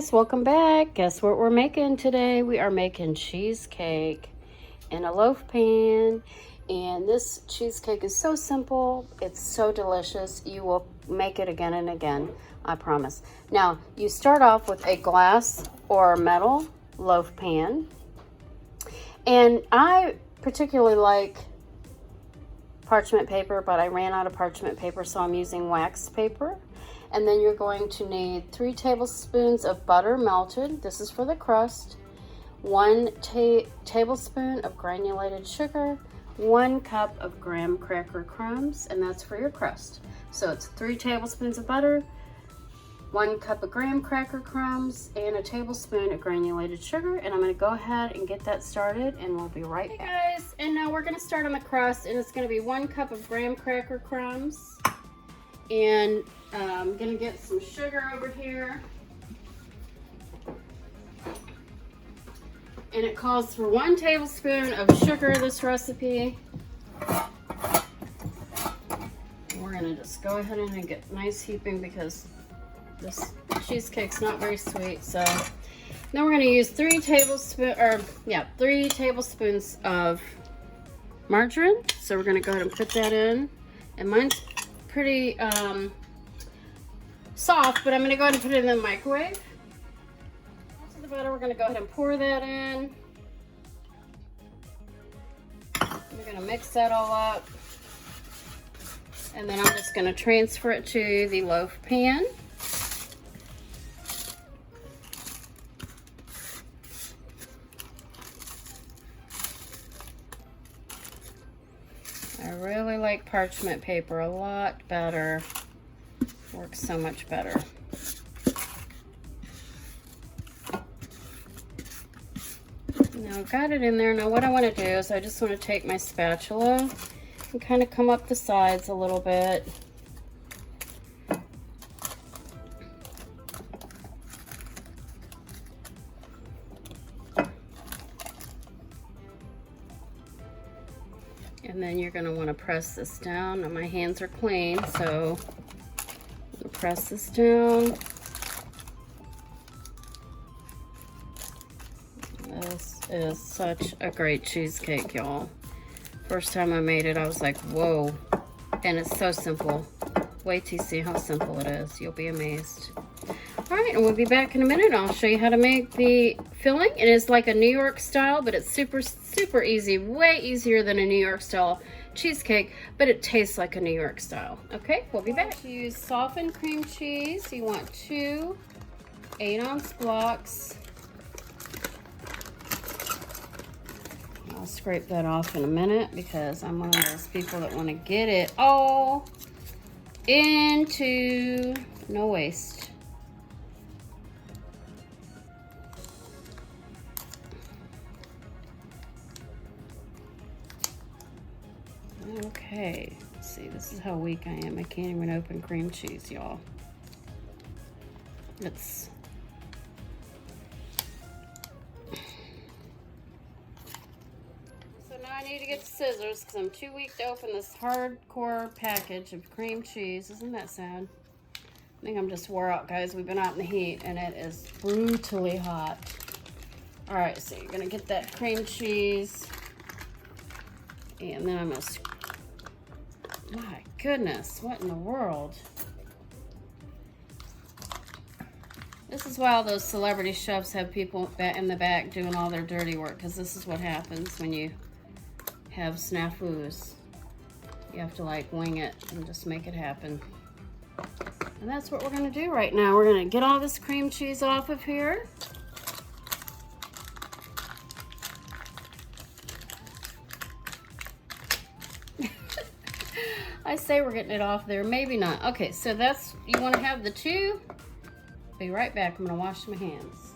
guys, welcome back. Guess what we're making today? We are making cheesecake in a loaf pan. And this cheesecake is so simple. It's so delicious. You will make it again and again, I promise. Now, you start off with a glass or metal loaf pan. And I particularly like parchment paper, but I ran out of parchment paper, so I'm using wax paper. And then you're going to need 3 tablespoons of butter melted. This is for the crust. 1 tablespoon of granulated sugar. 1 cup of graham cracker crumbs, and that's for your crust. So it's 3 tablespoons of butter, 1 cup of graham cracker crumbs, and a tablespoon of granulated sugar. And I'm going to go ahead and get that started, and we'll be right back. Hey guys, and now we're going to start on the crust, and it's going to be 1 cup of graham cracker crumbs. And I'm gonna get some sugar over here. And it calls for 1 tablespoon of sugar, this recipe. We're gonna just go ahead and get nice heaping because this cheesecake's not very sweet. So then we're gonna use 3 tablespoons of margarine. So we're gonna go ahead and put that in. And mine's pretty soft, but I'm going to go ahead and put it in the microwave. Also the butter, we're going to go ahead and pour that in. We're going to mix that all up. And then I'm just going to transfer it to the loaf pan. I really like parchment paper a lot better. Works so much better. Now I've got it in there. Now what I want to do is I just want to take my spatula and kind of come up the sides a little bit. And then you're going to want to press this down. Now my hands are clean, so press this down. This is such a great cheesecake, y'all. First time I made it, I was like, whoa. And it's so simple. Wait till you see how simple it is. You'll be amazed. All right, and we'll be back in a minute. I'll show you how to make the filling. It is like a New York style, but it's super, super easy. Way easier than a New York style cheesecake, but it tastes like a New York style. Okay, we'll be back. To use softened cream cheese, you want 2 8-ounce blocks. I'll scrape that off in a minute because I'm one of those people that want to get it all into no waste. Okay, let's see, this is how weak I am. I can't even open cream cheese, y'all. It's... So now I need to get the scissors because I'm too weak to open this hardcore package of cream cheese. Isn't that sad? I think I'm just wore out, guys. We've been out in the heat and it is brutally hot. All right, so you're gonna get that cream cheese. And then I'm gonna... My goodness, what in the world? This is why all those celebrity chefs have people in the back doing all their dirty work, because this is what happens when you have snafus. You have to like wing it and just make it happen. And that's what we're gonna do right now. We're gonna get all this cream cheese off of here. I say we're getting it off there, maybe not. Okay, so that's, you want to have the 2. Be right back. I'm going to wash my hands.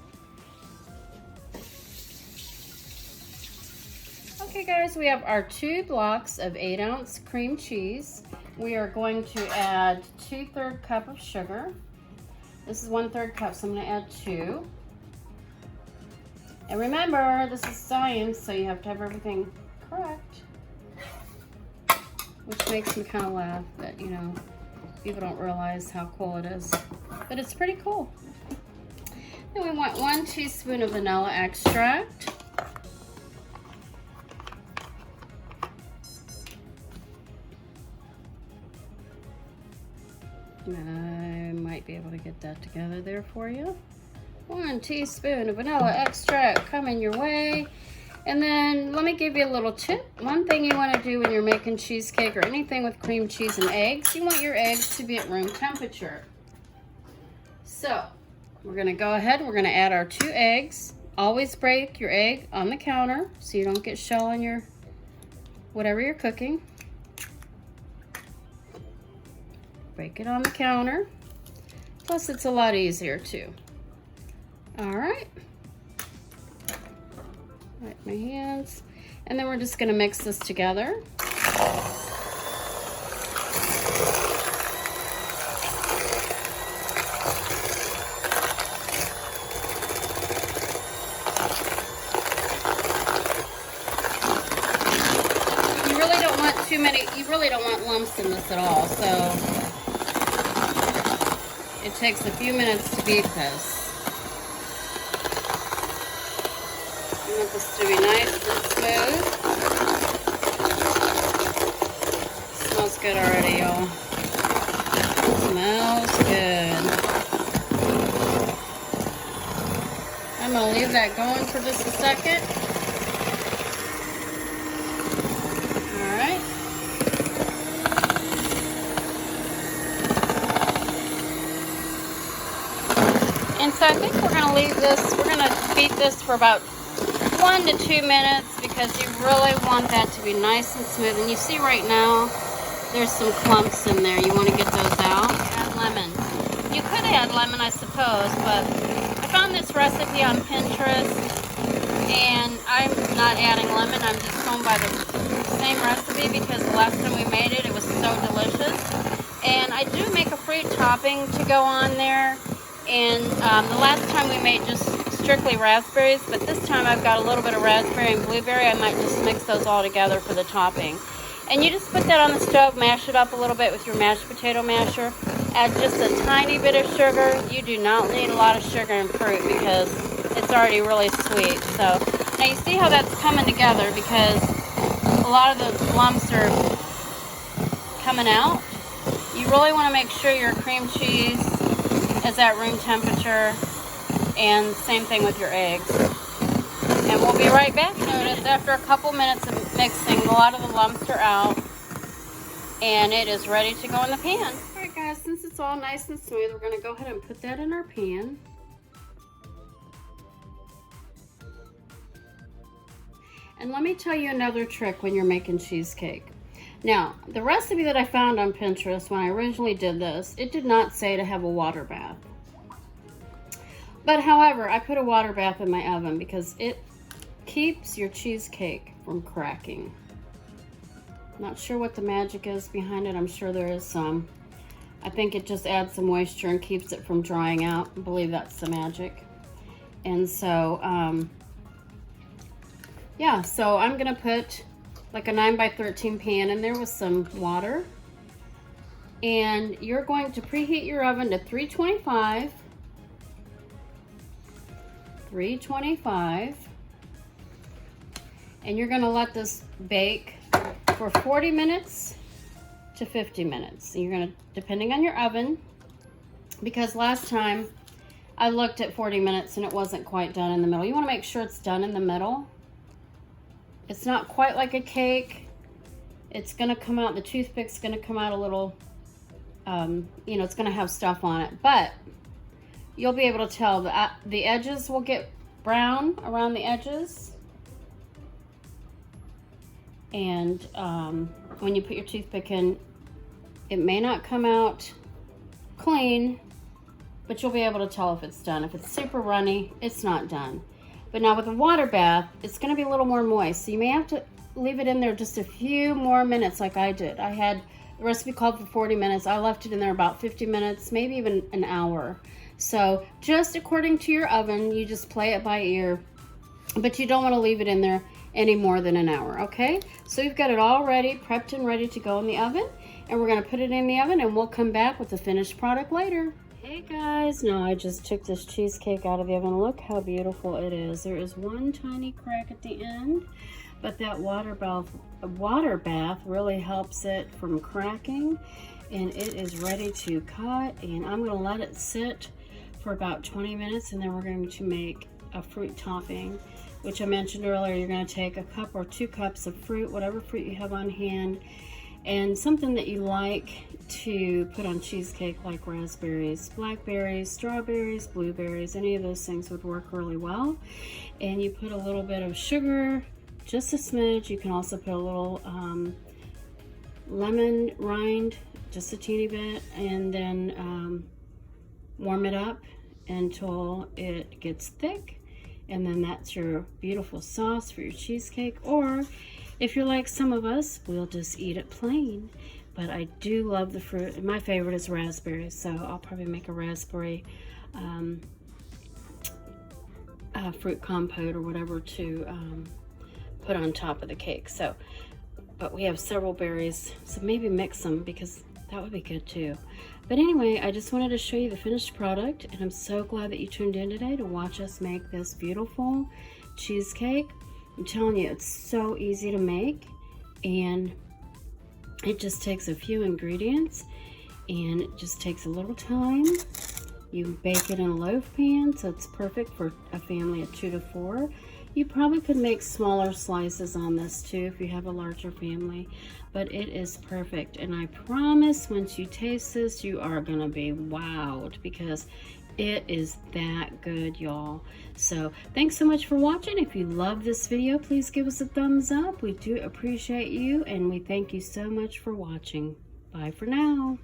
Okay, guys, we have our 2 blocks of 8-ounce cream cheese. We are going to add 2/3 cup of sugar. This is 1/3 cup, so I'm going to add 2. And remember, this is science, so you have to have everything correct. Which makes me kind of laugh that, you know, people don't realize how cool it is. But it's pretty cool. Then we want 1 teaspoon of vanilla extract. I might be able to get that together there for you. 1 teaspoon of vanilla extract coming your way. And then let me give you a little tip. One thing you want to do when you're making cheesecake or anything with cream cheese and eggs, you want your eggs to be at room temperature. So we're going to go ahead and we're going to add our 2 eggs. Always break your egg on the counter so you don't get shell on your whatever you're cooking. Break it on the counter. Plus it's a lot easier too. All right. Wipe my hands. And then we're just gonna mix this together. You really don't want too many, you really don't want lumps in this at all, so it takes a few minutes to beat this. You want this to be nice and smooth. Smells good already, y'all. Smells good. I'm gonna leave that going for just a second. All right. And so I think we're going to leave this, we're going to beat this for about 1 to 2 minutes because you really want that to be nice and smooth. And you see right now, there's some clumps in there. You want to get those out. Add lemon. You could add lemon, I suppose, but I found this recipe on Pinterest, and I'm not adding lemon. I'm just going by the same recipe because the last time we made it, it was so delicious. And I do make a fruit topping to go on there. And the last time we made just strictly raspberries, but this time I've got a little bit of raspberry and blueberry. I might just mix those all together for the topping. And you just put that on the stove, mash it up a little bit with your mashed potato masher. Add just a tiny bit of sugar. You do not need a lot of sugar and fruit because it's already really sweet. So now you see how that's coming together because a lot of the lumps are coming out. You really want to make sure your cream cheese is at room temperature, and same thing with your eggs. And we'll be right back. Notice after a couple minutes of mixing, a lot of the lumps are out, and it is ready to go in the pan. All right, guys, since it's all nice and smooth, we're going to go ahead and put that in our pan. And let me tell you another trick when you're making cheesecake. Now, the recipe that I found on Pinterest when I originally did this, it did not say to have a water bath. But however, I put a water bath in my oven because it keeps your cheesecake from cracking. Not sure what the magic is behind it. I'm sure there is some. I think it just adds some moisture and keeps it from drying out. I believe that's the magic. And so, yeah, so I'm gonna put like a 9x13 pan in there with some water. And you're going to preheat your oven to 325. 325. And you're gonna let this bake for 40 minutes to 50 minutes. And you're gonna, depending on your oven, because last time I looked at 40 minutes and it wasn't quite done in the middle. You wanna make sure it's done in the middle. It's not quite like a cake. It's gonna come out, the toothpick's gonna come out a little, you know, it's gonna have stuff on it, but you'll be able to tell that the edges will get brown around the edges. And when you put your toothpick in, it may not come out clean, but you'll be able to tell if it's done. If it's super runny, it's not done. But now with a water bath, it's gonna be a little more moist. So you may have to leave it in there just a few more minutes like I did. I had, the recipe called for 40 minutes. I left it in there about 50 minutes, maybe even an hour. So just according to your oven, you just play it by ear, but you don't wanna leave it in there any more than an hour, okay? So we've got it all ready, prepped and ready to go in the oven, and we're gonna put it in the oven and we'll come back with the finished product later. Hey guys, now I just took this cheesecake out of the oven. Look how beautiful it is. There is one tiny crack at the end, but that water bath really helps it from cracking, and it is ready to cut. And I'm going to let it sit for about 20 minutes, and then we're going to make a fruit topping, which I mentioned earlier. You're going to take a cup or 2 cups of fruit, whatever fruit you have on hand, and something that you like to put on cheesecake, like raspberries, blackberries, strawberries, blueberries. Any of those things would work really well. And you put a little bit of sugar, just a smidge. You can also put a little lemon rind, just a teeny bit, and then warm it up until it gets thick, and then that's your beautiful sauce for your cheesecake. Or if you're like some of us, we'll just eat it plain. But I do love the fruit. My favorite is raspberries, so I'll probably make a raspberry fruit compote or whatever to put on top of the cake. So, but we have several berries, so maybe mix them, because that would be good too. But anyway, I just wanted to show you the finished product, and I'm so glad that you tuned in today to watch us make this beautiful cheesecake. I'm telling you, it's so easy to make, and it just takes a few ingredients, and it just takes a little time. You bake it in a loaf pan, so it's perfect for a family of 2 to 4. You probably could make smaller slices on this too if you have a larger family, but it is perfect. And I promise once you taste this, you are gonna be wowed, because it is that good, y'all. So thanks so much for watching. If you love this video, please give us a thumbs up. We do appreciate you, and we thank you so much for watching. Bye for now.